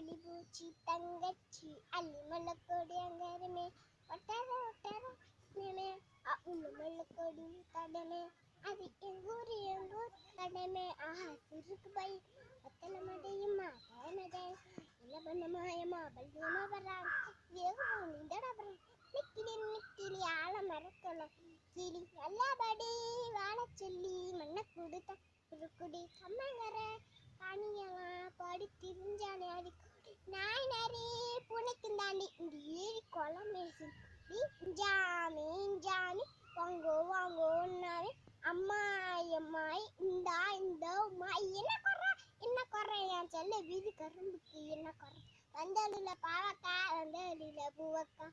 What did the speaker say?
அம்பளி பூச்சி தங்கச்சி அள்ளி மல்லக்கோடி அங்கருமே ஒட்டர ஒட்டர உள்ள மல்லக்கோடி கடமே அது எங்கூர் கடமே ஆஹா சிறுக்கு பை ஒத்தல மடையும் மாட்டே இல்ல பண்ண மாயமா பல்லியமா வர்றாங்க வேகம் நீண்டடபுறம் நிக்கிலி ஆள மறக்கல கிளி எல்லாபடி வாழ சொல்லி மண்ணை கொடுத்த குடி கம்மங்கர காணியெல்லாம் பாடி திரிஞ்சானே அது நாய் நரி பூனைக்கும் தாண்டி இந்த ஏரி குளம் மேசி ஜாமி ஜாமி வாங்கோ வாங்கோன்னாவே அம்மாய் இந்த என்ன குறை என் செல்ல வீதி கரும்புக்கு என்ன குறை வந்தலில் பாவக்கா வந்தலில் பூவக்கா